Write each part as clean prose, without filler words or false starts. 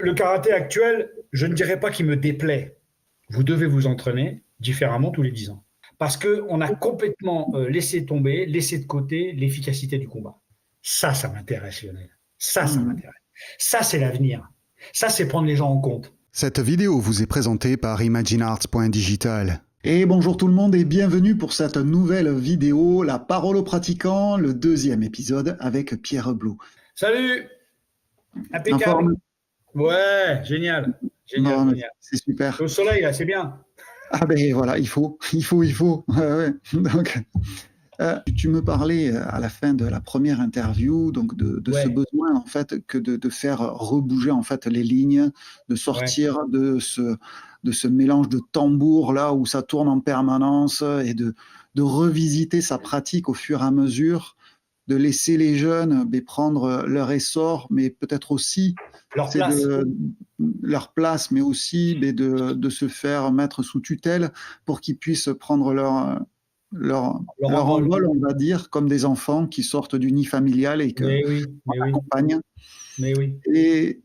Le karaté actuel, je ne dirais pas qu'il me déplaît. Vous devez vous entraîner différemment tous les 10 ans. Parce qu'on a complètement laissé tomber, laissé de côté l'efficacité du combat. Ça m'intéresse, Lionel. Ça m'intéresse. Ça, c'est l'avenir. Ça, c'est prendre les gens en compte. Cette vidéo vous est présentée par imaginearts.digital. Et bonjour tout le monde et bienvenue pour cette nouvelle vidéo, La parole aux pratiquants, le 2e épisode avec Pierre Blou. Salut! Impeccable. Ouais, génial. Génial. C'est super. Au soleil, là, c'est bien. Ah ben voilà, il faut. Ouais. Donc, tu me parlais à la fin de la première interview donc de ce besoin en fait que de faire rebouger en fait les lignes, de sortir de ce mélange de tambours là où ça tourne en permanence et de revisiter sa pratique au fur et à mesure, de laisser les jeunes prendre leur essor, mais peut-être aussi leur place, mais aussi de se faire mettre sous tutelle pour qu'ils puissent prendre leur envol, on va dire, comme des enfants qui sortent du nid familial et qu'on accompagne. Mais oui. Et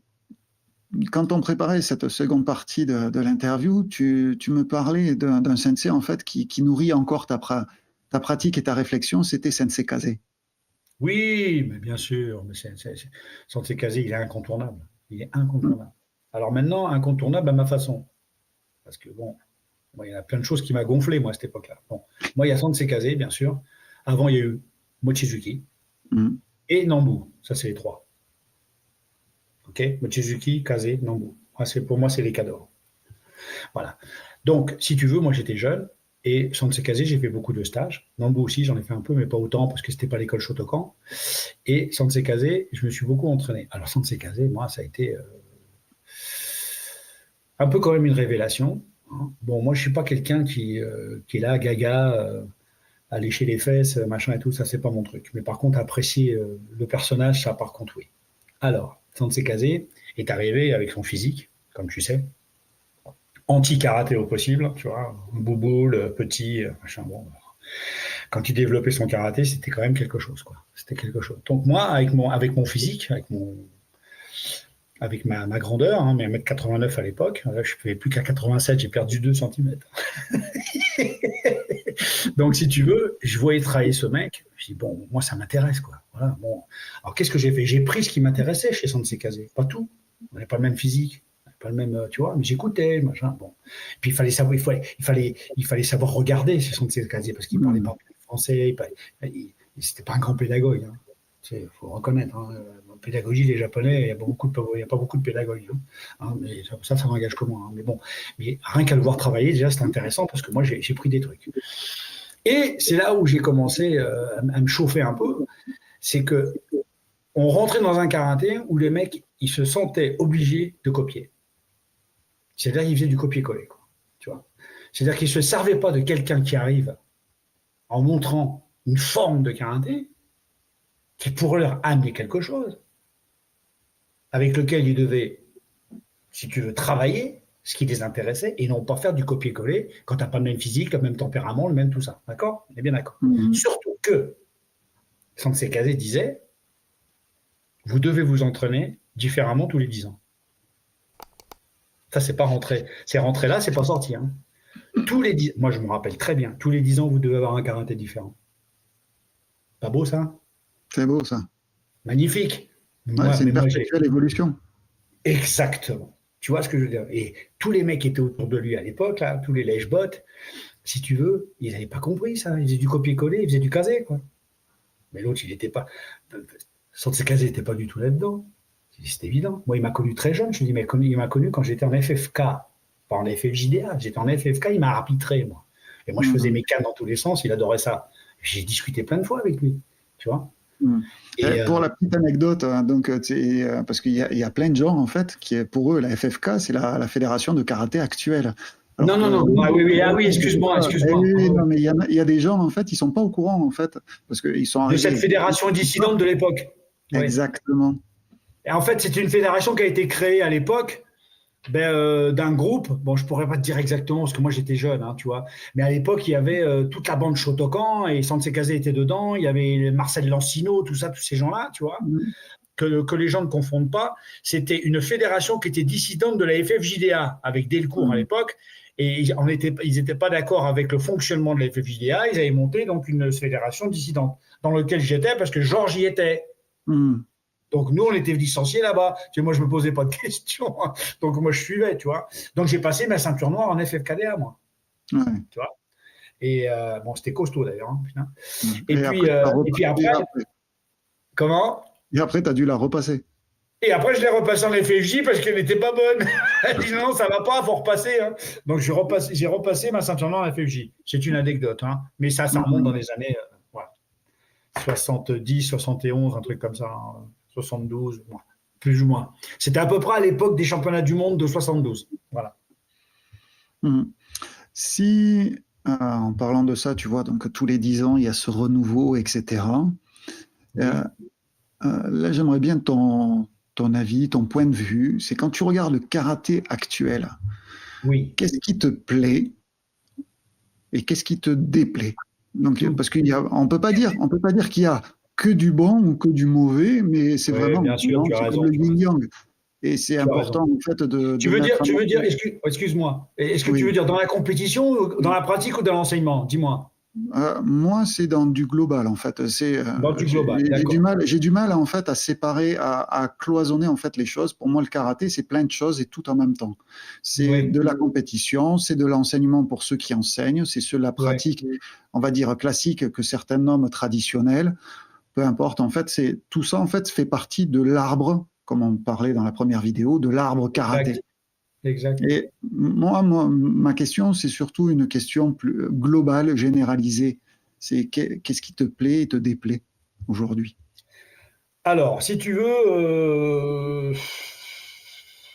quand on préparait cette seconde partie de l'interview, tu me parlais d'un sensei en fait qui nourrit encore ta pratique et ta réflexion, c'était Sensei Kazé. Oui, mais bien sûr. Mais Sensei Kazé, il est incontournable. Il est incontournable. Alors maintenant, incontournable à ma façon. Parce que bon, il y a plein de choses qui m'ont gonflé, moi, à cette époque-là. Bon, moi, il y a Sensei Kazé, bien sûr. Avant, il y a eu Mochizuki et Nambu. Ça, c'est les trois. OK, Mochizuki, Kazé, Nambu. Pour moi, c'est les cadors. Voilà. Donc, si tu veux, moi, j'étais jeune. Et Sensei Kazé, j'ai fait beaucoup de stages. Nambu aussi, j'en ai fait un peu, mais pas autant, parce que c'était pas l'école Shotokan. Et Sensei Kazé, je me suis beaucoup entraîné. Alors, Sensei Kazé, moi, ça a été un peu quand même une révélation. Bon, moi, je suis pas quelqu'un qui est là, gaga, à lécher les fesses, machin et tout, ça, c'est pas mon truc. Mais par contre, apprécier le personnage, ça, par contre, oui. Alors, Sensei Kazé est arrivé avec son physique, comme tu sais, anti-karaté au possible, tu vois, bouboule, petit, machin, bon. Quand il développait son karaté, c'était quand même quelque chose, quoi. C'était quelque chose. Donc moi, avec mon physique, avec ma grandeur, mais 1m89 à l'époque, là, je ne faisais plus qu'à 87, j'ai perdu 2 cm. Donc, si tu veux, je voyais travailler ce mec, je dis, bon, moi, ça m'intéresse, quoi. Voilà, bon. Alors, qu'est-ce que j'ai fait? J'ai pris ce qui m'intéressait chez Sensei Kazé, pas tout. On n'avait pas le même physique, on n'avait pas le même, tu vois, mais j'écoutais, machin, bon. Puis, il fallait savoir regarder chez Sensei Kazé, parce qu'il ne parlait pas français, c'était pas un grand pédagogue, hein. Il faut reconnaître, hein, en pédagogie, les Japonais, il n'y a pas beaucoup de pédagogues. Mais ça n'engage que moi. Hein. Mais bon, rien qu'à le voir travailler, déjà, c'est intéressant parce que moi, j'ai pris des trucs. Et c'est là où j'ai commencé à me chauffer un peu. C'est qu'on rentrait dans un karaté où les mecs, ils se sentaient obligés de copier. C'est-à-dire qu'ils faisaient du copier-coller, quoi. Tu vois. C'est-à-dire qu'ils ne se servaient pas de quelqu'un qui arrive en montrant une forme de karaté qui pourrait leur amener quelque chose, avec lequel ils devaient, si tu veux, travailler ce qui les intéressait et non pas faire du copier-coller quand tu n'as pas le même physique, le même tempérament, le même tout ça. D'accord? On est bien d'accord. Surtout que Sensei Kazé disait, vous devez vous entraîner différemment tous les 10 ans. Ça, c'est pas rentré. C'est rentré là, c'est pas sorti. Hein. Moi, je me rappelle très bien, tous les 10 ans, vous devez avoir un karaté différent. Pas beau, ça? C'est beau, ça. Magnifique. C'est une perpétuelle évolution. Exactement. Tu vois ce que je veux dire? Et tous les mecs qui étaient autour de lui à l'époque, là, tous les lèche-bottes, si tu veux, ils n'avaient pas compris ça. Ils faisaient du copier-coller, ils faisaient du Kazé, quoi. Mais l'autre, il n'était pas... Sensei Kazé n'était pas du tout là-dedans. C'est évident. Moi, il m'a connu très jeune. Je me dis, mais il m'a connu quand j'étais en FFK. Pas en FFJDA. J'étais en FFK, il m'a arbitré, moi. Et moi, je faisais mes cannes dans tous les sens. Il adorait ça. J'ai discuté plein de fois avec lui. Tu vois? Et pour la petite anecdote, donc, parce qu'il y a plein de gens, en fait, qui, pour eux, la FFK, c'est la fédération de karaté actuelle. Alors non. Oui, excuse-moi. Non, mais il y a des gens, en fait, ils ne sont pas au courant, en fait, parce qu'ils sont arrivés... De cette fédération dissidente de l'époque. Exactement. Ouais. Et en fait, c'est une fédération qui a été créée à l'époque d'un groupe, bon, je ne pourrais pas te dire exactement, parce que moi, j'étais jeune, hein, tu vois, mais à l'époque, il y avait toute la bande Shotokan, et Sensei Kazé était dedans, il y avait Marcel Lancino, tout ça, tous ces gens-là, tu vois. que les gens ne confondent pas, c'était une fédération qui était dissidente de la FFJDA, avec Delcourt à l'époque, et ils n'étaient pas d'accord avec le fonctionnement de la FFJDA, ils avaient monté donc une fédération dissidente, dans laquelle j'étais, parce que Georges y était. Donc nous, on était licenciés là-bas. Tu sais, moi, je ne me posais pas de questions, hein. Donc moi, je suivais, tu vois. Donc j'ai passé ma ceinture noire en FFKDA, moi. Tu vois. Et bon, c'était costaud d'ailleurs. Hein, putain. Et puis après, comment? Et après, tu as dû la repasser. Et après, je l'ai repassée en FFJ parce qu'elle n'était pas bonne. Elle dit non, ça va pas, il faut repasser. Hein. Donc j'ai repassé ma ceinture noire en FFJ. C'est une anecdote, hein. Mais ça remonte dans les années 70, 71, un truc comme ça, hein. 72, plus ou moins. C'était à peu près à l'époque des championnats du monde de 72. Voilà. Si, en parlant de ça, tu vois, donc tous les 10 ans, il y a ce renouveau, etc. Là, j'aimerais bien ton avis, ton point de vue. C'est quand tu regardes le karaté actuel, qu'est-ce qui te plaît et qu'est-ce qui te déplaît? Donc, parce qu'on peut pas dire qu'il y a que du bon ou que du mauvais, mais c'est vraiment bien sûr, c'est comme le yin-yang. Et c'est important, en fait, de. Tu veux dire, excuse-moi, est-ce que tu veux dire dans la compétition, dans la pratique ou dans l'enseignement? Dis-moi. Moi, c'est dans du global, en fait. Dans du global, j'ai du mal, en fait, à séparer, à cloisonner, en fait, les choses. Pour moi, le karaté, c'est plein de choses et tout en même temps. C'est de la compétition, c'est de l'enseignement pour ceux qui enseignent, c'est de la pratique, on va dire, classique que certains nomment traditionnelle. Peu importe, en fait, tout ça, en fait, fait partie de l'arbre, comme on parlait dans la première vidéo, de l'arbre karaté. Exact. Et moi, ma question, c'est surtout une question plus globale, généralisée. C'est qu'est-ce qui te plaît et te déplaît aujourd'hui? Alors, si tu veux,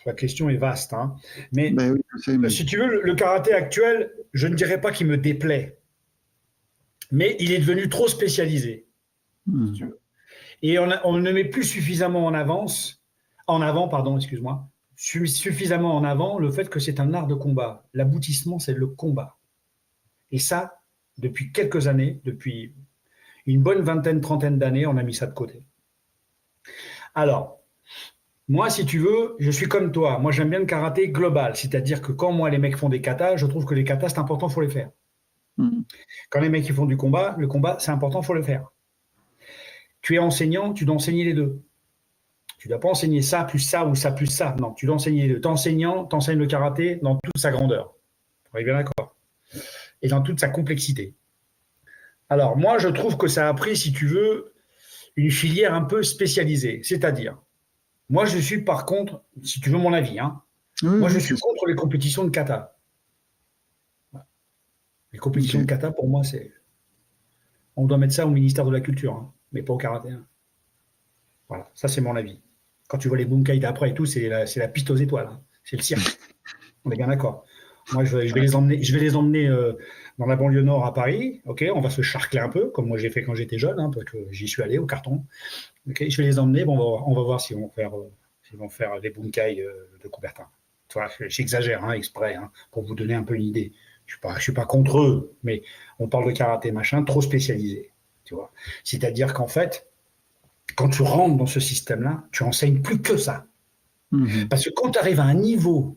la question est vaste, hein. Mais, oui, je sais, si tu veux, le karaté actuel, je ne dirais pas qu'il me déplaît, mais il est devenu trop spécialisé. Si tu veux. Et on ne met plus suffisamment suffisamment en avant le fait que c'est un art de combat. L'aboutissement, c'est le combat. Et ça, depuis quelques années, depuis une bonne vingtaine, trentaine d'années, on a mis ça de côté. Alors, moi, si tu veux, je suis comme toi. Moi, j'aime bien le karaté global. C'est-à-dire que quand moi, les mecs font des katas, je trouve que les katas, c'est important, il faut les faire. Quand les mecs ils font du combat, le combat, c'est important, il faut le faire. Tu es enseignant, tu dois enseigner les deux. Tu ne dois pas enseigner ça plus ça ou ça plus ça. Non, tu dois enseigner les deux. Tu es enseignant, tu enseignes le karaté dans toute sa grandeur. On est bien d'accord. Et dans toute sa complexité. Alors, moi, je trouve que ça a pris, si tu veux, une filière un peu spécialisée. C'est-à-dire, moi, je suis par contre, si tu veux mon avis, hein, je suis contre les compétitions de kata. Les compétitions de kata, pour moi, c'est... On doit mettre ça au ministère de la Culture, hein, mais pas au karaté. Hein. Voilà, ça, c'est mon avis. Quand tu vois les bunkai d'après et tout, c'est la piste aux étoiles. Hein. C'est le cirque. On est bien d'accord. Moi, je vais les emmener dans la banlieue nord à Paris. Ok, on va se charcler un peu, comme moi j'ai fait quand j'étais jeune, hein, parce que j'y suis allé au carton. Ok, je vais les emmener. Bon, on va voir s'ils vont faire les bunkai de Coubertin. Tu vois, j'exagère, hein, exprès, hein, pour vous donner un peu une idée. Je suis pas contre eux, mais on parle de karaté machin, trop spécialisé. Tu vois. C'est-à-dire qu'en fait, quand tu rentres dans ce système-là, tu enseignes plus que ça. Parce que quand tu arrives à un niveau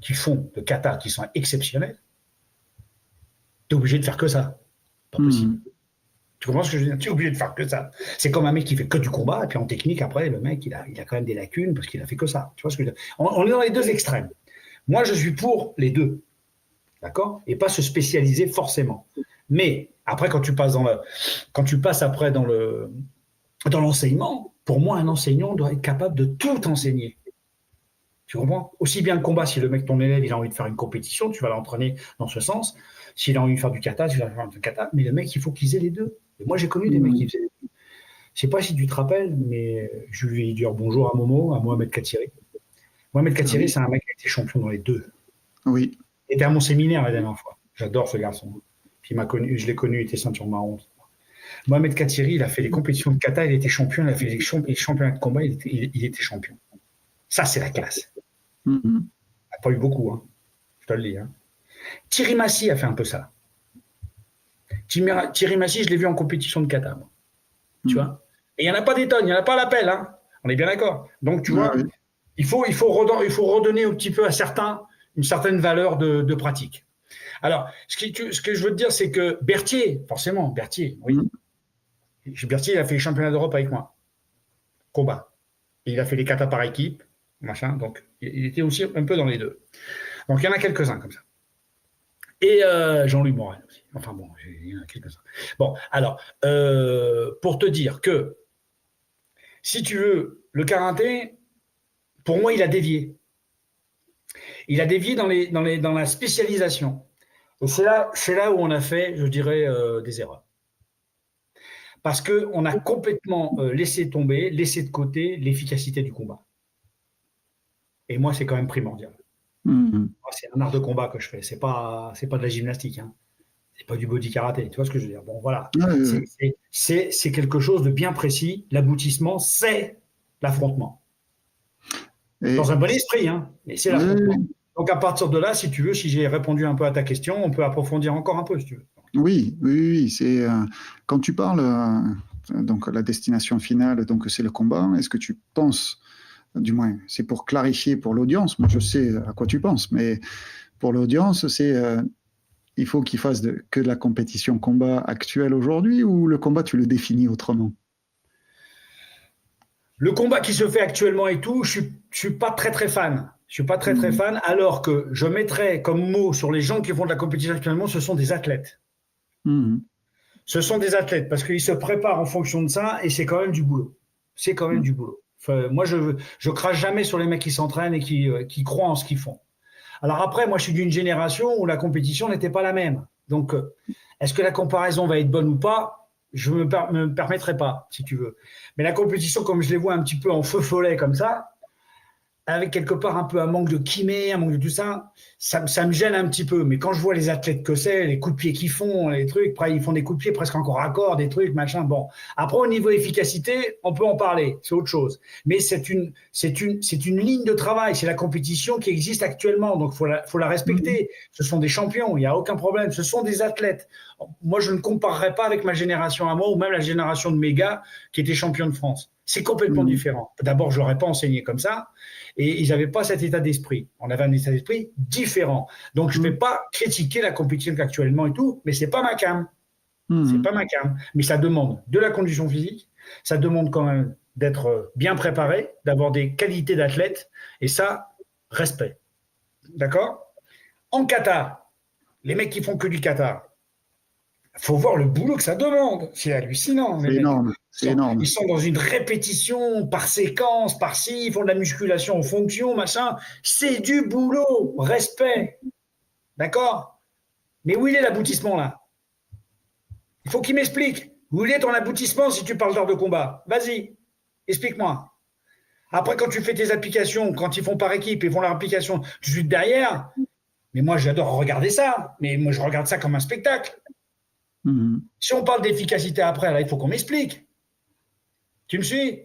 qui font de kata qui sont exceptionnels, tu es obligé de faire que ça. Pas possible. Tu comprends ce que je veux dire? Tu es obligé de faire que ça. C'est comme un mec qui fait que du combat, et puis en technique, après, le mec, il a quand même des lacunes parce qu'il a fait que ça. Tu vois ce que je veux dire? On est dans les deux extrêmes. Moi, je suis pour les deux. D'accord? Et pas se spécialiser forcément. Mais après, quand tu passes après dans l'enseignement, pour moi, un enseignant doit être capable de tout enseigner. Tu comprends? Aussi bien le combat, si le mec, ton élève, il a envie de faire une compétition, tu vas l'entraîner dans ce sens. S'il a envie de faire du kata, tu vas faire du kata. Mais le mec, il faut qu'ils aient les deux. Et moi, j'ai connu des mecs qui faisaient les deux. Je ne sais pas si tu te rappelles, mais je lui ai dit bonjour à Mohamed Katiri. Mohamed Katiri, c'est un mec qui a été champion dans les deux. Oui. Il était à mon séminaire la dernière fois. J'adore ce garçon. Puis je l'ai connu, il était ceinture marron. Mohamed Katiri, il a fait les compétitions de kata, il était champion, il a fait les championnats de combat, il était champion. Ça, c'est la classe. Il n'a pas eu beaucoup, hein. Je te le dis. Hein. Thierry Massy a fait un peu ça. Thierry Massy, je l'ai vu en compétition de kata. Moi. Tu vois? Et il n'y en a pas des tonnes, il n'y en a pas à l'appel. Hein. On est bien d'accord. Donc, tu Ah vois, oui. il faut redonner un petit peu à certains une certaine valeur de pratique. Alors, ce que je veux te dire, c'est que Berthier, forcément, Berthier, oui. Berthier, il a fait les championnats d'Europe avec moi. Combat. Et il a fait les katas par équipe, machin. Donc, il était aussi un peu dans les deux. Donc, il y en a quelques-uns comme ça. Et Jean-Louis Morel aussi. Enfin bon, il y en a quelques-uns. Bon, alors, pour te dire que, si tu veux, le karaté, pour moi, il a dévié. Il a dévié dans la spécialisation. Et c'est là où on a fait, je dirais, des erreurs. Parce qu'on a complètement laissé tomber, laissé de côté l'efficacité du combat. Et moi, c'est quand même primordial. C'est un art de combat que je fais. C'est pas de la gymnastique. Hein. C'est pas du body karaté. Tu vois ce que je veux dire? Bon, voilà. C'est quelque chose de bien précis. L'aboutissement, c'est l'affrontement. Dans un bon esprit, hein. Mais c'est l'affrontement. Donc, à partir de là, si tu veux, si j'ai répondu un peu à ta question, on peut approfondir encore un peu, si tu veux. Oui. C'est quand tu parles donc la destination finale, donc c'est le combat. Est-ce que tu penses, du moins, c'est pour clarifier pour l'audience. Moi, je sais à quoi tu penses, mais pour l'audience, c'est il faut qu'il fasse que de la compétition combat actuelle aujourd'hui, ou le combat tu le définis autrement? Le combat qui se fait actuellement et tout, je suis pas très fan. Je suis pas très fan, alors que je mettrais comme mot sur les gens qui font de la compétition actuellement, ce sont des athlètes. Ce sont des athlètes parce qu'ils se préparent en fonction de ça et c'est quand même du boulot. C'est quand même du boulot. Enfin, moi, je crache jamais sur les mecs qui s'entraînent et qui croient en ce qu'ils font. Alors après, moi, je suis d'une génération où la compétition n'était pas la même. Donc, est-ce que la comparaison va être bonne ou pas? Je ne me permettrai pas, si tu veux. Mais la compétition, comme je les vois un petit peu en feu follet comme ça, avec quelque part un peu un manque de kimé, un manque de tout ça, ça me gêne un petit peu. Mais quand je vois les athlètes que c'est, les coups de pied qu'ils font, les trucs, après ils font des coups de pied presque encore à corps, des trucs, machin. Bon, après au niveau efficacité, on peut en parler, c'est autre chose. Mais c'est une ligne de travail, c'est la compétition qui existe actuellement, donc faut la respecter. Ce sont des champions, il n'y a aucun problème. Ce sont des athlètes. Moi, je ne comparerais pas avec ma génération à moi ou même la génération de mes gars qui étaient champions de France. C'est complètement différent. D'abord, je n'aurais pas enseigné comme ça. Et ils n'avaient pas cet état d'esprit. On avait un état d'esprit différent. Donc, je ne vais pas critiquer la compétition actuellement et tout, mais ce n'est pas ma cam. C'est pas ma cam. Mais ça demande de la condition physique, ça demande quand même d'être bien préparé, d'avoir des qualités d'athlète, et ça, respect. D'accord? En kata, les mecs qui font que du kata, il faut voir le boulot que ça demande. C'est hallucinant. C'est énorme. Ils sont dans une répétition par séquence, par-ci, ils font de la musculation en fonction, machin. C'est du boulot. Respect. D'accord? Mais où il est l'aboutissement, là? Il faut qu'il m'explique. Où il est ton aboutissement si tu parles d'heure de combat? Vas-y, explique-moi. Après, quand tu fais tes applications, quand ils font par équipe, ils font leur application, tu suis derrière. Mais moi, j'adore regarder ça. Mais moi, je regarde ça comme un spectacle. Si on parle d'efficacité après, là, il faut qu'on m'explique. Tu me suis?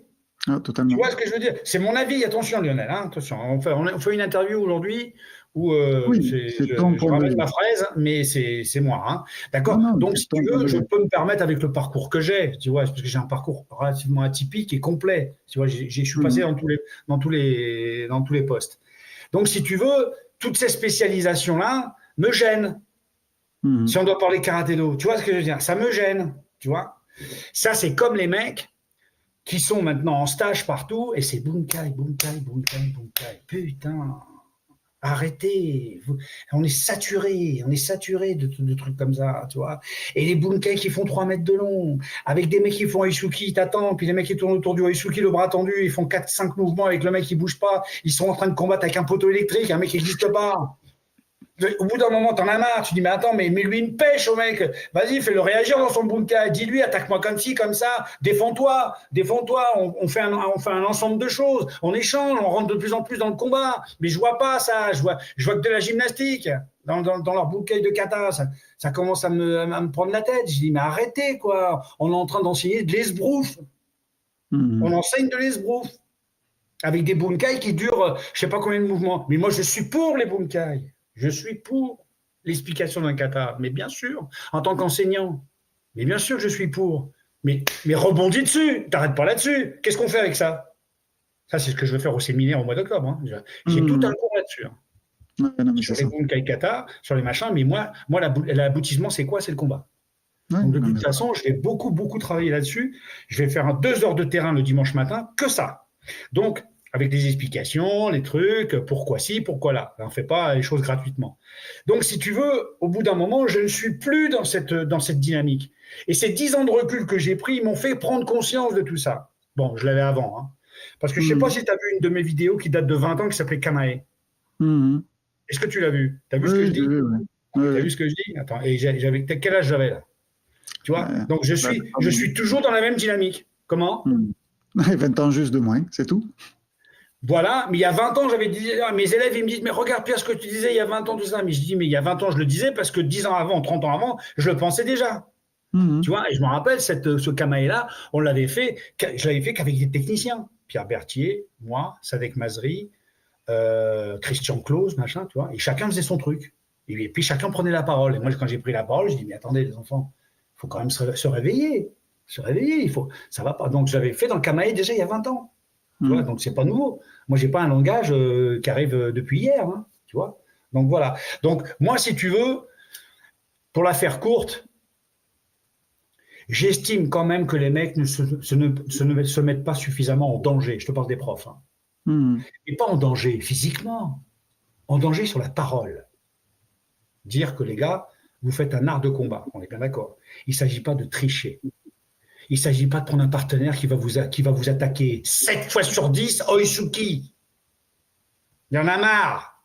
Totalement. Tu vois ce que je veux dire? C'est mon avis, attention Lionel, hein, attention. On fait une interview aujourd'hui où je ramène ma fraise, mais c'est moi. Hein, d'accord? Donc, si tu veux, je peux me permettre avec le parcours que j'ai, tu vois, parce que j'ai un parcours relativement atypique et complet. Tu vois, je suis passé dans tous les postes. Donc, si tu veux, toutes ces spécialisations-là me gênent. Si on doit parler karaté-do, tu vois ce que je veux dire? Ça me gêne, tu vois? Ça, c'est comme les mecs qui sont maintenant en stage partout, et c'est bunkai. Putain, arrêtez. On est saturé de trucs comme ça, tu vois. Et les bunkai qui font 3 mètres de long, avec des mecs qui font Oisuki, ils t'attendent, puis les mecs qui tournent autour du Oisuki, le bras tendu, ils font 4-5 mouvements avec le mec qui bouge pas, ils sont en train de combattre avec un poteau électrique, un mec qui n'existe pas. Au bout d'un moment, t'en as marre. Tu dis, mais attends, mais lui une pêche au mec. Vas-y, fais-le réagir dans son bunkai. Dis-lui, attaque-moi comme ci, comme ça. Défends-toi. On fait un ensemble de choses. On échange, on rentre de plus en plus dans le combat. Mais je vois pas ça. Je vois que de la gymnastique dans leur bunkai de kata. Ça commence à me prendre la tête. Je dis, mais arrêtez, quoi. On est en train d'enseigner de l'esbrouf. On enseigne de l'esbrouf. Avec des bunkai qui durent, je sais pas combien de mouvements. Mais moi, je suis pour les bunkai. Je suis pour l'explication d'un kata, mais bien sûr, en tant qu'enseignant, mais bien sûr que je suis pour. Mais rebondis dessus, t'arrêtes pas là-dessus. Qu'est-ce qu'on fait avec ça? Ça, c'est ce que je vais faire au séminaire au mois d'octobre. Hein. J'ai tout un cours là-dessus. Hein. Ouais, non, Sur les bunkai kata, sur les machins. Mais moi l'aboutissement, c'est quoi? C'est le combat. Ouais, Donc, de toute façon, je vais beaucoup, beaucoup travailler là-dessus. Je vais faire 2 heures de terrain le dimanche matin, que ça. Donc, avec des explications, les trucs, pourquoi ci, pourquoi là. On ne fait pas les choses gratuitement. Donc, si tu veux, au bout d'un moment, je ne suis plus dans cette dynamique. Et ces 10 ans de recul que j'ai pris m'ont fait prendre conscience de tout ça. Bon, je l'avais avant. Hein. Parce que je ne sais pas si tu as vu une de mes vidéos qui date de 20 ans qui s'appelait Kamae. Est-ce que tu l'as vu? Tu as vu ce que je dis? Tu as vu ce que je dis? Attends, et quel âge j'avais là? Tu vois? Donc, je suis toujours dans la même dynamique. Comment? 20 ans juste de moins, c'est tout. Voilà, mais il y a 20 ans, j'avais dit, mes élèves, ils me disent, mais regarde Pierre ce que tu disais il y a 20 ans, tout ça. Mais je dis, mais il y a 20 ans, je le disais parce que 10 ans avant, 30 ans avant, je le pensais déjà. Tu vois, et je me rappelle, ce Kamae-là, je l'avais fait qu'avec des techniciens. Pierre Berthier, moi, Sadek Mazri, Christian Claus, machin, tu vois, et chacun faisait son truc. Et puis chacun prenait la parole. Et moi, quand j'ai pris la parole, je dis, mais attendez, les enfants, il faut quand même se réveiller. Ça va pas. Donc, j'avais fait dans le Kamae déjà il y a 20 ans. Tu vois, donc, c'est pas nouveau. Moi, j'ai pas un langage qui arrive depuis hier, hein, tu vois. Donc, voilà. Donc, moi, si tu veux, pour la faire courte, j'estime quand même que les mecs ne se mettent pas suffisamment en danger. Je te parle des profs. Hein. Et pas en danger physiquement, en danger sur la parole. Dire que les gars, vous faites un art de combat. On est bien d'accord. Il ne s'agit pas de tricher. Il ne s'agit pas de prendre un partenaire qui va vous attaquer 7 fois sur 10, Oisuki. Il y en a marre.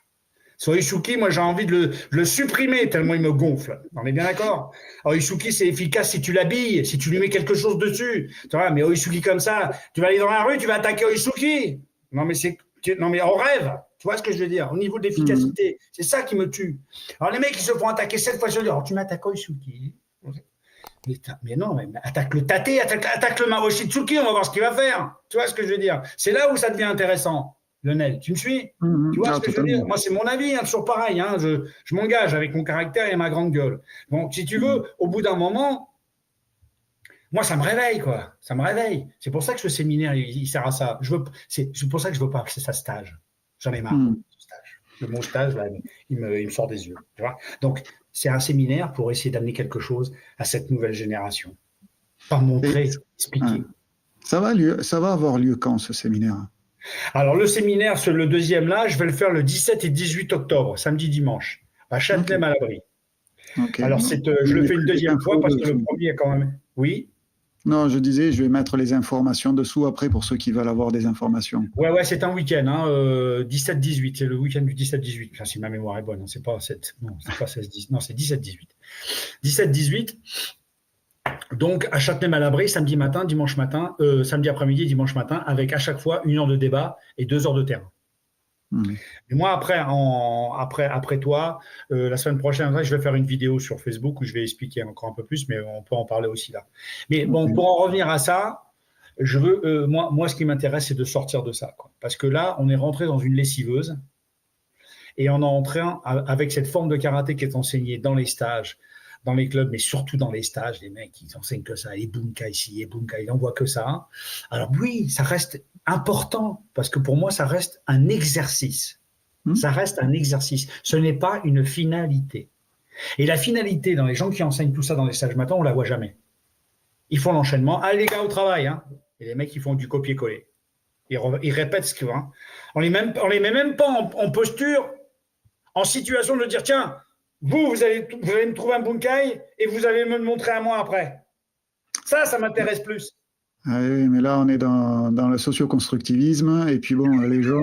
Sur Oisuki, moi j'ai envie de le supprimer tellement il me gonfle. On est bien d'accord? Oisuki, c'est efficace si tu l'habilles, si tu lui mets quelque chose dessus. Tu vois, mais Oisuki comme ça, tu vas aller dans la rue, tu vas attaquer Oisuki. Non mais on rêve. Tu vois ce que je veux dire? Au niveau de l'efficacité, c'est ça qui me tue. Alors les mecs, ils se font attaquer 7 fois sur 10. Alors tu m'attaques Oisuki. Mais non, mais attaque le Tate, attaque le Maoshitsuki, on va voir ce qu'il va faire. Tu vois ce que je veux dire? C'est là où ça devient intéressant, Lionel. Tu me suis? Tu vois ce que je veux dire? Moi, c'est mon avis, hein, toujours pareil. Hein, je m'engage avec mon caractère et ma grande gueule. Donc, si tu veux, au bout d'un moment, moi, ça me réveille, quoi. Ça me réveille. C'est pour ça que ce séminaire, il sert à ça. C'est pour ça que je ne veux pas appeler ça stage. J'en ai marre. Stage. Le mot stage, là, il me sort des yeux. Tu vois? Donc, c'est un séminaire pour essayer d'amener quelque chose à cette nouvelle génération. Pas montrer, expliquer. Ça va avoir lieu quand, ce séminaire? Alors, le séminaire, le deuxième là, je vais le faire le 17 et 18 octobre, samedi, dimanche, à Châtenay-Malabry. Okay. Alors, je le fais une deuxième fois parce que le premier est quand même... Oui. Non, je disais, je vais mettre les informations dessous après pour ceux qui veulent avoir des informations. Ouais, c'est un week-end, hein, 17-18, c'est le week-end du 17-18. Enfin, si ma mémoire est bonne, c'est pas 16-10, non, c'est 17-18. 17-18, donc à Châtenay-Malabry, samedi matin, dimanche matin, samedi après-midi, dimanche matin, avec à chaque fois 1 heure de débat et 2 heures de terrain. Et moi, après toi, la semaine prochaine, je vais faire une vidéo sur Facebook où je vais expliquer encore un peu plus, mais on peut en parler aussi là. Mais bon, pour en revenir à ça, je veux, moi, ce qui m'intéresse, c'est de sortir de ça, quoi. Parce que là, on est rentré dans une lessiveuse et on est en train, avec cette forme de karaté qui est enseignée dans les stages, dans les clubs, mais surtout dans les stages, les mecs, ils enseignent que ça, et bunkai ici, et bunkai, ils n'envoient que ça. Alors oui, ça reste important, parce que pour moi, ça reste un exercice. Ça reste un exercice. Ce n'est pas une finalité. Et la finalité, dans les gens qui enseignent tout ça dans les stages matin, on ne la voit jamais. Ils font l'enchaînement. Allez les gars, au travail. Hein. Et les mecs, ils font du copier-coller. Ils répètent ce qu'ils font. Hein. On les met même pas en posture, en situation de dire, tiens, vous allez me trouver un bunkai et vous allez me le montrer à moi après. Ça m'intéresse plus. Ah oui, mais là, on est dans le socio-constructivisme. Et puis bon, les gens,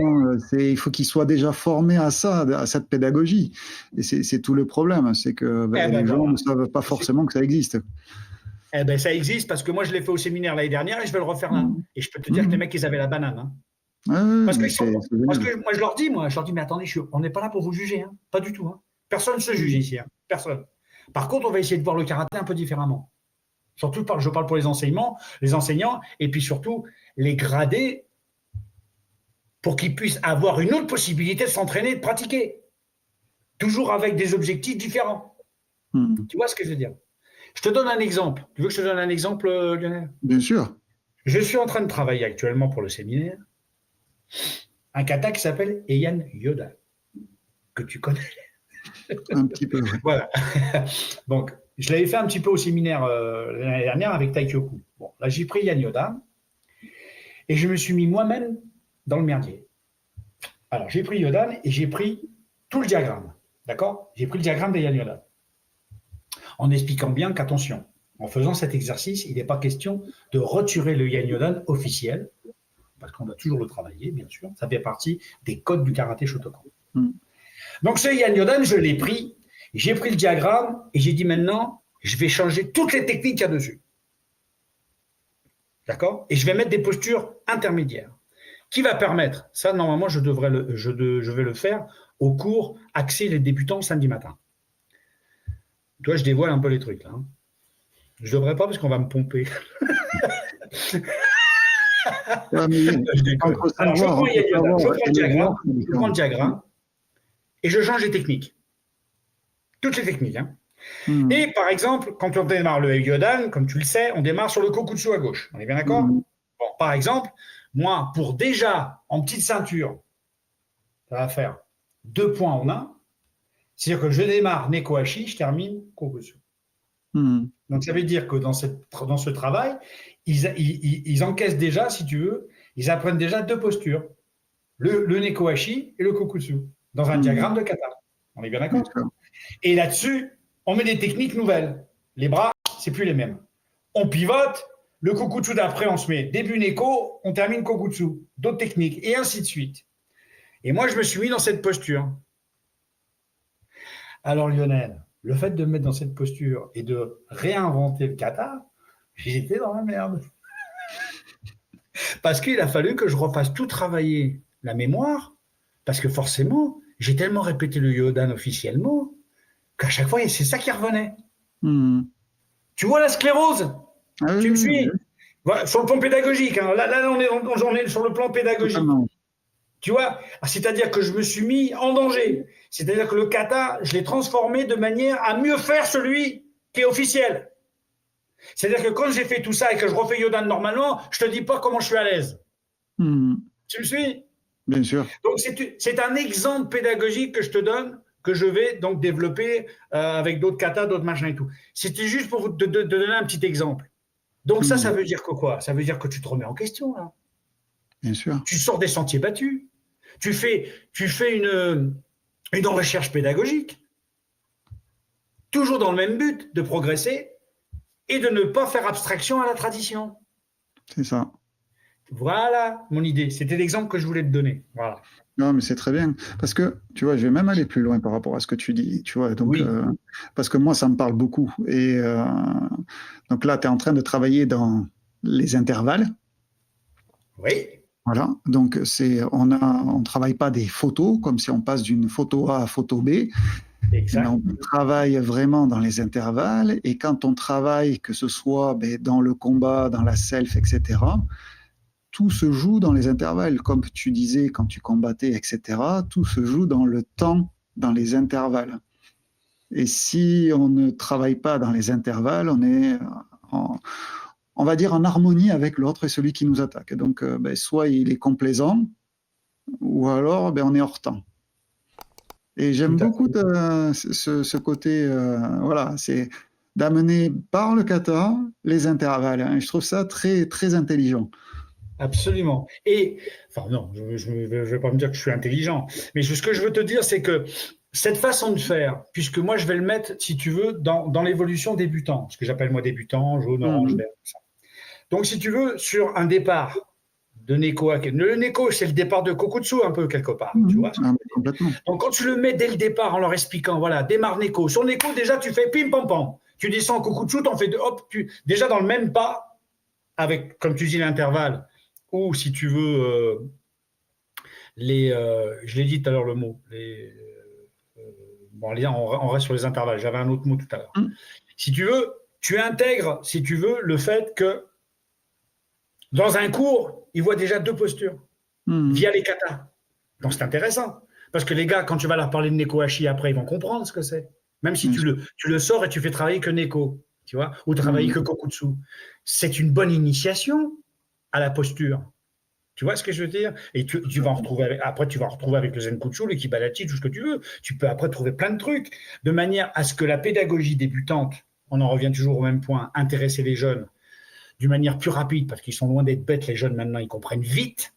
il faut qu'ils soient déjà formés à ça, à cette pédagogie. Et c'est tout le problème. C'est que les gens ne savent pas forcément que ça existe. Eh ben, ça existe parce que moi, je l'ai fait au séminaire l'année dernière et je vais le refaire là. Et je peux te dire que les mecs, ils avaient la banane. Hein. Parce que moi, je leur dis, mais attendez, on n'est pas là pour vous juger. Hein. Pas du tout. Hein. Personne ne se juge ici. Hein. Personne. Par contre, on va essayer de voir le karaté un peu différemment. Surtout, je parle pour les enseignants, et puis surtout les gradés pour qu'ils puissent avoir une autre possibilité de s'entraîner et de pratiquer. Toujours avec des objectifs différents. Tu vois ce que je veux dire? Je te donne un exemple. Tu veux que je te donne un exemple, Lionel? Bien sûr. Je suis en train de travailler actuellement pour le séminaire Un kata qui s'appelle Heian Yodan, que tu connais. Un petit peu, oui. Voilà. Donc, je l'avais fait un petit peu au séminaire l'année dernière avec Taikyoku. Bon, là, j'ai pris Heian Yodan et je me suis mis moi-même dans le merdier. Alors, j'ai pris Yodan et j'ai pris tout le diagramme. D'accord? J'ai pris le diagramme d'Heian Yodan. En expliquant bien qu'attention, en faisant cet exercice, il n'est pas question de retirer le Heian Yodan officiel, parce qu'on doit toujours le travailler, bien sûr. Ça fait partie des codes du karaté Shotokan. Donc, ce Heian Yodan, je l'ai pris, j'ai pris le diagramme et j'ai dit maintenant, je vais changer toutes les techniques qu'il y a dessus. D'accord? Et je vais mettre des postures intermédiaires. Qui va permettre, ça normalement je vais le faire au cours Axé les débutants samedi matin. Toi, je dévoile un peu les trucs là. Hein. Je devrais pas parce qu'on va me pomper. Ouais, mais Je déconne. Alors, je prends le diagramme et je change les techniques. Toutes les techniques. Hein. Et par exemple, quand on démarre le Yodan, comme tu le sais, on démarre sur le Kokutsu à gauche. On est bien d'accord? Bon, par exemple, moi, pour déjà, en petite ceinture, ça va faire 2 points en 1. C'est-à-dire que je démarre Nekohashi, je termine Kokutsu. Donc, ça veut dire que dans ce travail, ils encaissent déjà, si tu veux, ils apprennent déjà 2 postures. Le Nekohashi et le Kokutsu, dans un diagramme de kata. On est bien d'accord? Et là-dessus, on met des techniques nouvelles. Les bras, c'est plus les mêmes. On pivote. Le Kokutsu d'après, on se met début Neko, on termine Kokutsu. D'autres techniques, et ainsi de suite. Et moi, je me suis mis dans cette posture. Alors, Lionel, le fait de me mettre dans cette posture et de réinventer le kata, j'étais dans la merde. Parce qu'il a fallu que je refasse tout travailler la mémoire, parce que forcément, j'ai tellement répété le Yodan officiellement, qu'à chaque fois, c'est ça qui revenait. Tu vois la sclérose? Tu me suis? Voilà, sur le plan pédagogique. Hein. Là, on est sur le plan pédagogique. Tu vois? C'est-à-dire que je me suis mis en danger. C'est-à-dire que le kata, je l'ai transformé de manière à mieux faire celui qui est officiel. C'est-à-dire que quand j'ai fait tout ça et que je refais Yodan normalement, je ne te dis pas comment je suis à l'aise. Tu me suis? Bien sûr. Donc, c'est un exemple pédagogique que je te donne, que je vais donc développer avec d'autres katas, d'autres machins et tout. C'était juste pour te donner un petit exemple. Donc ça veut dire que quoi? Ça veut dire que tu te remets en question, là. Bien sûr. Tu sors des sentiers battus. Tu fais une recherche pédagogique. Toujours dans le même but, de progresser et de ne pas faire abstraction à la tradition. C'est ça. Voilà mon idée. C'était l'exemple que je voulais te donner. Voilà. Non, mais c'est très bien. Parce que, tu vois, je vais même aller plus loin par rapport à ce que tu dis. Tu vois, donc, oui. Parce que moi, ça me parle beaucoup. Et donc là, tu es en train de travailler dans les intervalles. Oui. Voilà. Donc, on ne travaille pas des photos, comme si on passe d'une photo A à photo B. Exact. Mais on travaille vraiment dans les intervalles. Et quand on travaille, que ce soit dans le combat, dans la self, etc., tout se joue dans les intervalles, comme tu disais quand tu combattais, etc. Tout se joue dans le temps, dans les intervalles. Et si on ne travaille pas dans les intervalles, on est, on va dire, en harmonie avec l'autre et celui qui nous attaque. Donc, soit il est complaisant, ou alors on est hors temps. Et j'aime beaucoup ce côté, voilà, c'est d'amener par le kata les intervalles. Hein. Je trouve ça très, très intelligent. Absolument. Et, enfin non, je ne vais pas me dire que je suis intelligent, mais ce que je veux te dire, c'est que cette façon de faire, puisque moi je vais le mettre, si tu veux, dans l'évolution débutant, ce que j'appelle moi débutant, jaune, orange, vert, tout ça. Donc si tu veux, sur un départ de Neko, le Neko, c'est le départ de Kokutsu un peu quelque part, tu vois. Complètement. Donc quand tu le mets dès le départ en leur expliquant, voilà, démarre Neko. Sur Neko, déjà tu fais pim pam pam. Tu descends Kokutsu, t'en fais deux, hop, déjà dans le même pas, avec, comme tu dis, l'intervalle. Ou si tu veux, je l'ai dit tout à l'heure le mot, bon, on reste sur les intervalles, j'avais un autre mot tout à l'heure. Si tu veux, tu intègres, si tu veux, le fait que dans un cours, ils voient déjà 2 postures via les katas. Donc c'est intéressant, parce que les gars, quand tu vas leur parler de Nekohashi après, ils vont comprendre ce que c'est. Même si tu le sors et tu fais travailler que Neko, tu vois, ou travailler que Kokutsu. C'est une bonne initiation à la posture. Tu vois ce que je veux dire? Et tu vas en retrouver après, tu vas en retrouver avec le Zenkucho, le Kibadachi, tout ce que tu veux. Tu peux après trouver plein de trucs, de manière à ce que la pédagogie débutante, on en revient toujours au même point, intéresser les jeunes d'une manière plus rapide, parce qu'ils sont loin d'être bêtes, les jeunes maintenant, ils comprennent vite.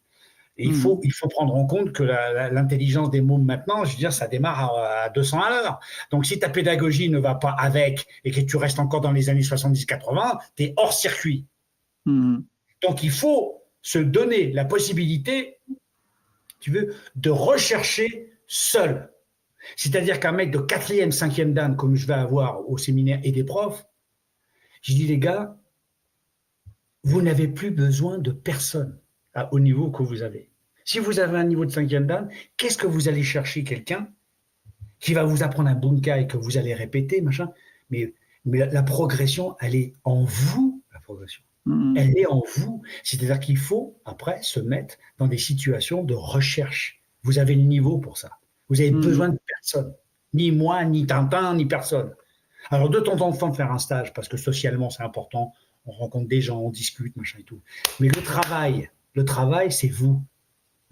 Et il faut prendre en compte que l'intelligence des mômes maintenant, je veux dire, ça démarre à 200 à l'heure. Donc si ta pédagogie ne va pas avec et que tu restes encore dans les années 70-80, tu es hors circuit. Donc il faut se donner la possibilité, tu veux, de rechercher seul. C'est-à-dire qu'un mec de 4e, 5e dan, comme je vais avoir au séminaire et des profs, je dis les gars, vous n'avez plus besoin de personne au niveau que vous avez. Si vous avez un niveau de 5e dan, qu'est-ce que vous allez chercher? Quelqu'un qui va vous apprendre un bunkai que vous allez répéter, machin. Mais la progression, elle est en vous, la progression. Elle est en vous. C'est-à-dire qu'il faut, après, se mettre dans des situations de recherche. Vous avez le niveau pour ça. Vous avez besoin de personne. Ni moi, ni Tintin, ni personne. Alors, de temps en temps, faire un stage, parce que socialement, c'est important. On rencontre des gens, on discute, machin et tout. Mais le travail, c'est vous.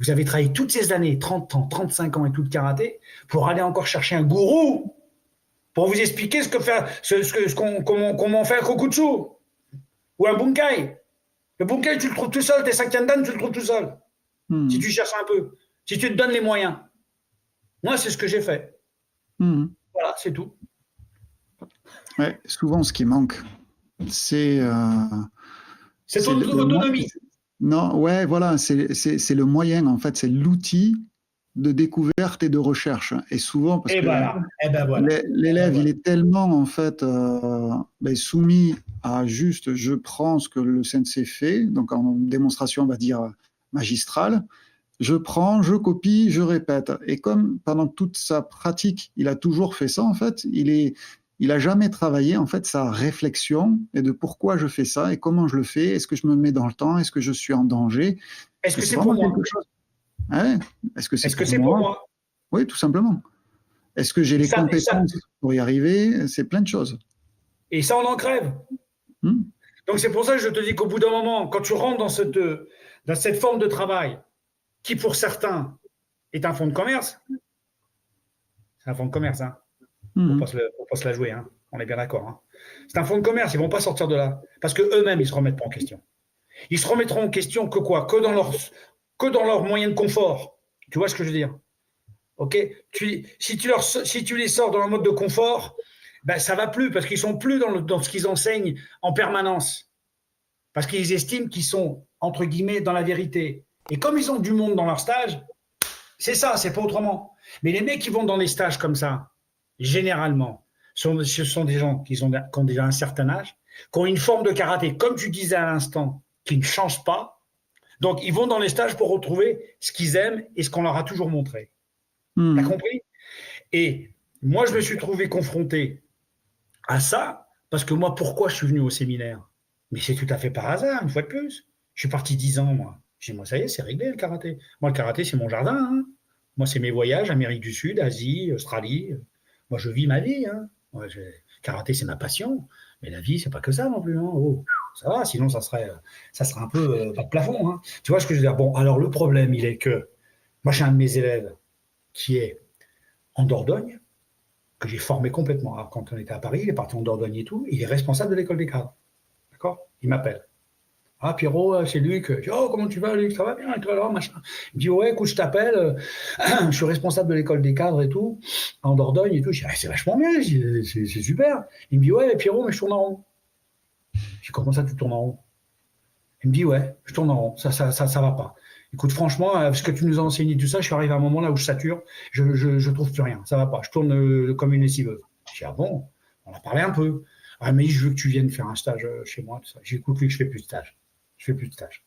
Vous avez travaillé toutes ces années, 30 ans, 35 ans et tout de karaté, pour aller encore chercher un gourou, pour vous expliquer comment on fait un kokutsu, ou un bunkai. Le bunkai, tu le trouves tout seul, tes 5e dan, tu le trouves tout seul. Si tu cherches un peu, si tu te donnes les moyens. Moi, c'est ce que j'ai fait. Voilà, c'est tout. Ouais, souvent, ce qui manque, c'est ton autonomie. Non, ouais, voilà, c'est le moyen, en fait, c'est l'outil de découverte et de recherche. Et souvent, parce que l'élève, il est tellement, en fait, soumis à juste, je prends ce que le sensei fait, donc en démonstration, on va dire, magistrale, je prends, je copie, je répète. Et comme pendant toute sa pratique, il a toujours fait ça, en fait, il n'a jamais travaillé en fait sa réflexion et de pourquoi je fais ça et comment je le fais. Est-ce que je me mets dans le temps? Est-ce que je suis en danger? Est-ce que c'est pour moi? Ouais. Est-ce que c'est pour moi? Oui, tout simplement. Est-ce que j'ai les compétences pour y arriver? C'est plein de choses. Et ça, on en crève. Donc c'est pour ça que je te dis qu'au bout d'un moment, quand tu rentres dans cette forme de travail, qui pour certains est un fonds de commerce, c'est un fonds de commerce, hein. Faut pas se la jouer, hein. On est bien d'accord. Hein. C'est un fonds de commerce, ils ne vont pas sortir de là. Parce qu'eux-mêmes, ils ne se remettent pas en question. Ils se remettront en question que quoi? Que dans leur moyen de confort. Tu vois ce que je veux dire? Okay, si tu les sors dans un mode de confort, ben, ça ne va plus, parce qu'ils ne sont plus dans ce qu'ils enseignent en permanence. Parce qu'ils estiment qu'ils sont, entre guillemets, dans la vérité. Et comme ils ont du monde dans leur stage, c'est ça, c'est pas autrement. Mais les mecs qui vont dans des stages comme ça, généralement, ce sont des gens qui ont déjà un certain âge, qui ont une forme de karaté, comme tu disais à l'instant, qui ne change pas. Donc, ils vont dans les stages pour retrouver ce qu'ils aiment et ce qu'on leur a toujours montré. T'as compris? Et moi, je me suis trouvé confronté à ça, parce que moi, pourquoi je suis venu au séminaire? Mais c'est tout à fait par hasard, une fois de plus. Je suis parti 10 ans, moi. J'ai dit, moi, ça y est, c'est réglé, le karaté. Moi, le karaté, c'est mon jardin. Hein. Moi, c'est mes voyages, Amérique du Sud, Asie, Australie. Moi, je vis ma vie. Hein. Moi, karaté, c'est ma passion. Mais la vie, c'est pas que ça non plus. Hein. Oh, ça va, sinon, ça serait un peu pas de plafond. Hein. Tu vois ce que je veux dire? Bon, alors, le problème, il est que moi, j'ai un de mes élèves qui est en Dordogne, que j'ai formé complètement. Alors, quand on était à Paris, il est parti en Dordogne et tout. Il est responsable de l'école des cadres. D'accord? Il m'appelle. Ah, Pierrot, c'est Luc. Je dis, oh, comment tu vas, Luc? Ça va bien? Et toi, alors, machin. Il me dit, ouais, écoute, je t'appelle. Je suis responsable de l'école des cadres et tout, en Dordogne et tout. Je dis, ah, c'est vachement bien, c'est super. Il me dit, ouais, Pierrot, mais je tourne en rond. Je dis, comment ça, tu tournes en rond? Il me dit, ouais, je tourne en rond. Ça va pas. Écoute, franchement, ce que tu nous as enseigné, tout ça, je suis arrivé à un moment là où je sature. Je trouve plus rien. Ça va pas. Je tourne comme une lessiveuse. Je dis, ah bon? On a parlé un peu. Ah, mais je veux que tu viennes faire un stage chez moi. Tout ça. J'écoute, Luc, je fais plus de stage. Je fais plus de stage.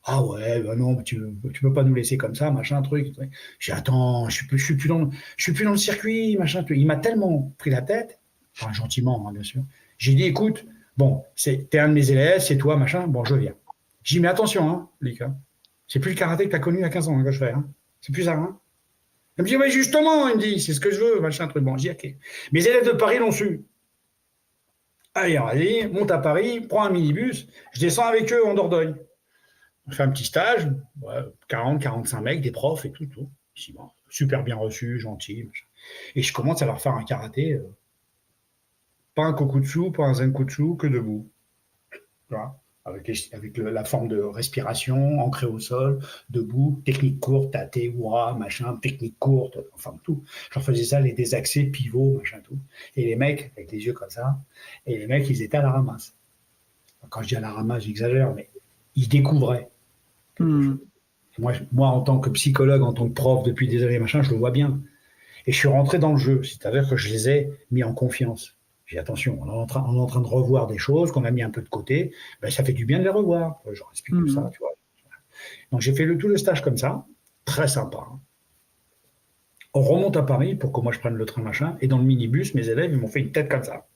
Ah ouais, bah non, tu peux pas nous laisser comme ça, machin, truc. J'ai dit, attends, je suis plus dans le circuit, machin, truc. Il m'a tellement pris la tête, enfin gentiment, hein, bien sûr. J'ai dit, écoute, bon, t'es un de mes élèves, c'est toi, machin, bon, je viens. J'ai dit, mais attention, hein, Luc, hein, c'est plus le karaté que t'as connu il y a 15 ans hein, que je fais, hein. C'est plus ça, hein. Il me dit, mais justement, il me dit, c'est ce que je veux, machin, truc. Bon, j'ai dit, ok. Mes élèves de Paris l'ont su. Allez, monte à Paris, prends un minibus, je descends avec eux en Dordogne. On fait un petit stage, 40, 45 mecs, des profs et tout. Ici, bon, super bien reçu, gentil. Machin. Et je commence à leur faire un karaté. Pas un kokutsu, pas un zenkutsu, que debout. Voilà. Avec la forme de respiration, ancrée au sol, debout, technique courte, tate, oura, machin, technique courte, enfin tout. J'en faisais ça, les désaxés, pivots, machin, tout. Et les mecs, avec les yeux comme ça, et les mecs, ils étaient à la ramasse. Quand je dis à la ramasse, j'exagère, mais ils découvraient. Moi, en tant que psychologue, en tant que prof depuis des années, machin, je le vois bien. Et je suis rentré dans le jeu, c'est-à-dire que je les ai mis en confiance. J'ai dit attention, on est en train de revoir des choses qu'on a mis un peu de côté, ben, ça fait du bien de les revoir. Je leur explique tout ça, tu vois. Donc j'ai fait tout le stage comme ça, très sympa. Hein. On remonte à Paris pour que moi je prenne le train, machin, et dans le minibus, mes élèves, ils m'ont fait une tête comme ça.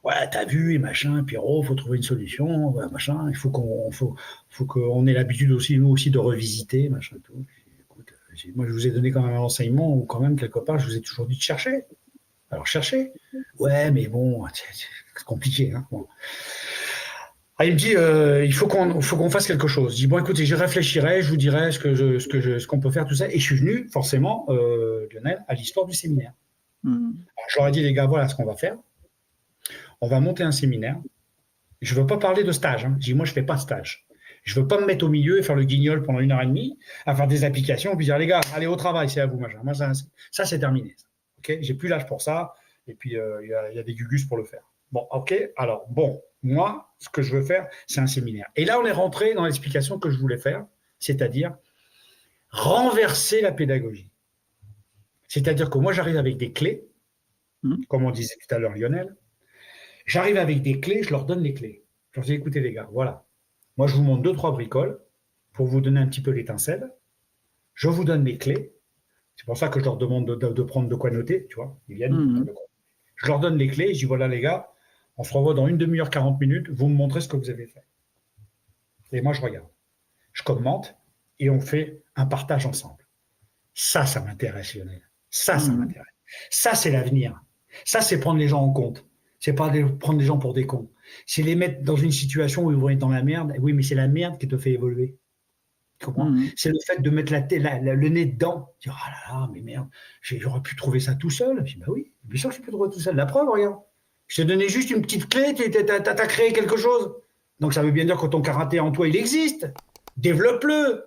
Ouais, t'as vu, et machin, Pierrot, faut trouver une solution, ouais, machin, il faut qu'on ait l'habitude aussi, nous aussi, de revisiter, machin, tout. Écoute, moi je vous ai donné quand même un enseignement où quand même, quelque part, je vous ai toujours dit de chercher. Alors cherchez. Ouais, mais bon, c'est compliqué. Hein, bon. Ah, il me dit, il faut qu'on fasse quelque chose. Je dis, bon, écoutez, j'y réfléchirai, je vous dirai ce qu'on peut faire, tout ça. Et je suis venu, forcément, Lionel, à l'histoire du séminaire. Alors, je leur ai dit, les gars, voilà ce qu'on va faire. On va monter un séminaire. Je ne veux pas parler de stage. Hein. Je dis, moi, je ne fais pas de stage. Je ne veux pas me mettre au milieu et faire le guignol pendant 1h30, à faire des applications, puis dire, les gars, allez au travail, c'est à vous, machin. Moi, ça c'est terminé. Okay, j'ai plus l'âge pour ça, et puis il y a des gugus pour le faire. Bon, ok, alors, bon, moi, ce que je veux faire, c'est un séminaire. Et là, on est rentré dans l'explication que je voulais faire, c'est-à-dire renverser la pédagogie. C'est-à-dire que moi, j'arrive avec des clés, comme on disait tout à l'heure Lionel, j'arrive avec des clés, je leur donne les clés. Je leur dis, écoutez les gars, voilà, moi, je vous montre 2-3 bricoles pour vous donner un petit peu l'étincelle, je vous donne mes clés. C'est pour ça que je leur demande de prendre de quoi noter, tu vois. Ils viennent. Je leur donne les clés, je dis voilà les gars, on se revoit dans 1 demi-heure, 40 minutes, vous me montrez ce que vous avez fait. Et moi je regarde, je commente et on fait un partage ensemble. Ça m'intéresse Lionel. Ça m'intéresse. Ça c'est l'avenir. Ça c'est prendre les gens en compte. C'est pas prendre les gens pour des cons. C'est les mettre dans une situation où ils vont être dans la merde. Oui, mais c'est la merde qui te fait évoluer. C'est le fait de mettre le nez dedans. Dire, ah là là, mais merde, j'aurais pu trouver ça tout seul. Je dis, bah oui, bien sûr que je peux trouver tout seul. La preuve, regarde. Je t'ai donné juste une petite clé, t'as créé quelque chose. Donc ça veut bien dire que ton karaté en toi, il existe. Développe-le.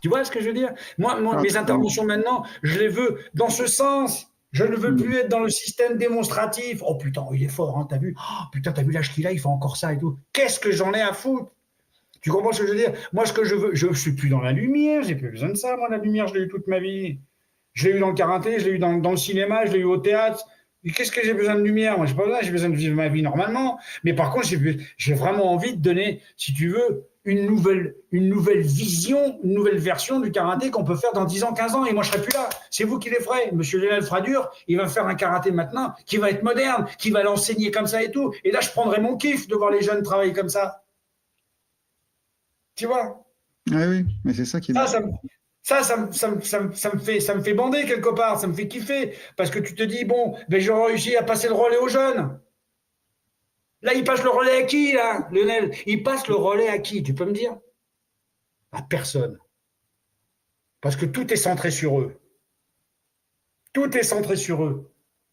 Tu vois ce que je veux dire ? Moi, mes interventions maintenant, je les veux dans ce sens. Je ne veux plus être dans le système démonstratif. Oh putain, il est fort, hein, t'as vu ? Oh putain, t'as vu l'âge qu'il a, il fait encore ça et tout. Qu'est-ce que j'en ai à foutre ? Tu comprends ce que je veux dire ? Moi, ce que je veux, je ne suis plus dans la lumière, j'ai plus besoin de ça. Moi, la lumière, je l'ai eu toute ma vie. Je l'ai eu dans le karaté, je l'ai eu dans le cinéma, je l'ai eu au théâtre. Et qu'est-ce que j'ai besoin de lumière ? Moi, je n'ai pas besoin, j'ai besoin de vivre ma vie normalement. Mais par contre, j'ai vraiment envie de donner, si tu veux, une nouvelle vision, une nouvelle version du karaté qu'on peut faire dans 10 ans, 15 ans. Et moi, je ne serai plus là. C'est vous qui les ferez. Monsieur Lionel Fradur, il va faire un karaté maintenant qui va être moderne, qui va l'enseigner comme ça et tout. Et là, je prendrai mon kiff de voir les jeunes travailler comme ça. Tu vois ? Oui, mais c'est ça qui est. Ça me fait bander quelque part, ça me fait kiffer. Parce que tu te dis, bon, ben j'ai réussi à passer le relais aux jeunes. Là, il passe le relais à qui, là, Lionel ? Il passe le relais à qui ? Tu peux me dire ? À personne. Parce que tout est centré sur eux. Tout est centré sur eux.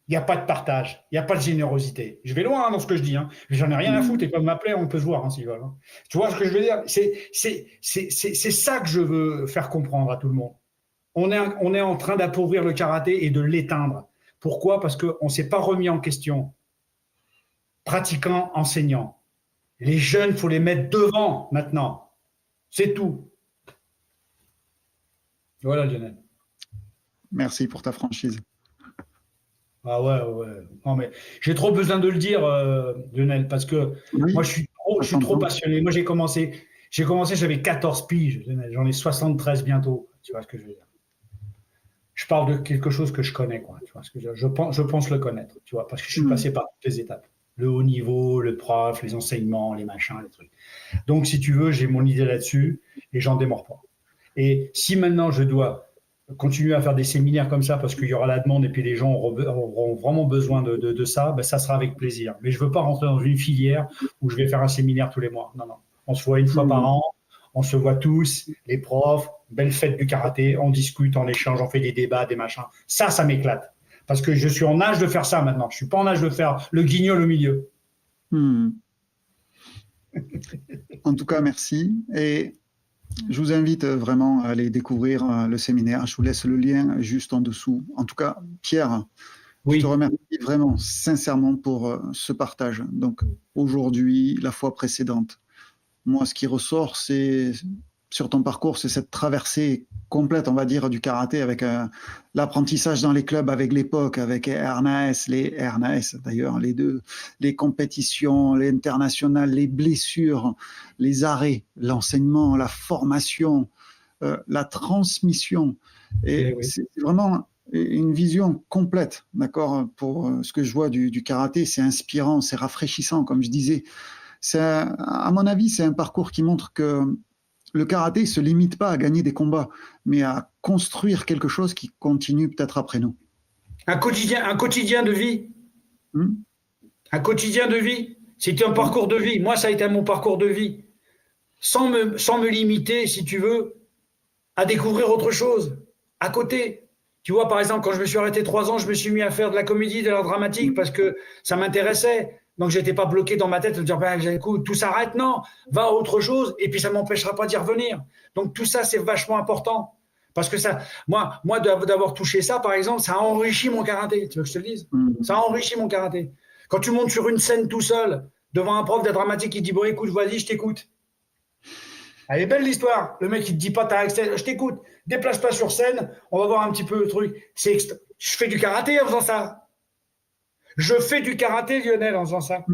Il n'y a pas de partage, il n'y a pas de générosité. Je vais loin dans ce que je dis, hein. J'en ai rien à foutre, ils peuvent m'appeler, on peut se voir hein, s'ils veulent. Hein. Tu vois ce que je veux dire ? C'est ça que je veux faire comprendre à tout le monde. On est en train d'appauvrir le karaté et de l'éteindre. Pourquoi ? Parce qu'on ne s'est pas remis en question. Pratiquants, enseignants. Les jeunes, il faut les mettre devant maintenant. C'est tout. Voilà, Lionel. Merci pour ta franchise. Ah ouais. Non, mais j'ai trop besoin de le dire, Lionel, parce que moi, je suis trop passionné. Moi, j'ai commencé, j'avais 14 piges, Lionel. J'en ai 73 bientôt. Tu vois ce que je veux dire ? Je parle de quelque chose que je connais, quoi. Tu vois ce que je pense le connaître, tu vois, parce que je suis passé par toutes les étapes. Le haut niveau, le prof, les enseignements, les machins, les trucs. Donc, si tu veux, j'ai mon idée là-dessus et j'en démords pas. Et si maintenant, je dois continuer à faire des séminaires comme ça parce qu'il y aura la demande et puis les gens auront vraiment besoin de ça, ben ça sera avec plaisir. Mais je ne veux pas rentrer dans une filière où je vais faire un séminaire tous les mois. Non. On se voit une fois par an. On se voit tous, les profs, belle fête du karaté, on discute, on échange, on fait des débats, des machins. Ça m'éclate. Parce que je suis en âge de faire ça maintenant. Je ne suis pas en âge de faire le guignol au milieu. En tout cas, merci. Et je vous invite vraiment à aller découvrir le séminaire. Je vous laisse le lien juste en dessous. En tout cas, Pierre, je te remercie vraiment sincèrement pour ce partage. Donc aujourd'hui, la fois précédente, moi, ce qui ressort, c'est sur ton parcours, c'est cette traversée complète, on va dire, du karaté avec l'apprentissage dans les clubs, avec l'époque, avec les RNAS d'ailleurs, les deux, les compétitions, les internationales, les blessures, les arrêts, l'enseignement, la formation, la transmission. Et c'est vraiment une vision complète, d'accord, pour ce que je vois du karaté. C'est inspirant, c'est rafraîchissant, comme je disais. À mon avis, c'est un parcours qui montre que le karaté ne se limite pas à gagner des combats, mais à construire quelque chose qui continue peut-être après nous. Un quotidien de vie. Un quotidien de vie. C'était un parcours de vie. Moi, ça a été mon parcours de vie. Sans me limiter, si tu veux, à découvrir autre chose, à côté. Tu vois, par exemple, quand je me suis arrêté 3 ans, je me suis mis à faire de la comédie, de l'art dramatique, parce que ça m'intéressait. Donc, je n'étais pas bloqué dans ma tête de dire, écoute, tout s'arrête. Non, va à autre chose, et puis ça ne m'empêchera pas d'y revenir. Donc, tout ça, c'est vachement important. Parce que ça, moi d'avoir touché ça, par exemple, ça a enrichi mon karaté. Tu veux que je te le dise? Ça a enrichi mon karaté. Quand tu montes sur une scène tout seul, devant un prof d'art dramatique qui dit, bon, écoute, vas-y, je t'écoute. Elle est belle l'histoire. Le mec, il ne te dit pas, je t'écoute, déplace-toi sur scène, on va voir un petit peu le truc. Je fais du karaté en faisant ça. Je fais du karaté, Lionel, en faisant ça.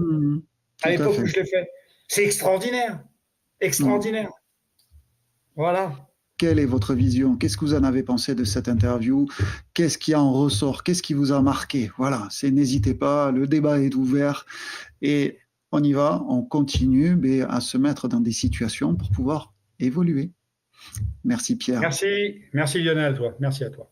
À l'époque où je l'ai fait. C'est extraordinaire. Extraordinaire. Voilà. Quelle est votre vision? Qu'est-ce que vous en avez pensé de cette interview? Qu'est-ce qui en ressort? Qu'est-ce qui vous a marqué? Voilà, n'hésitez pas, le débat est ouvert et on y va, on continue à se mettre dans des situations pour pouvoir évoluer. Merci Pierre. Merci Lionel, toi. Merci à toi.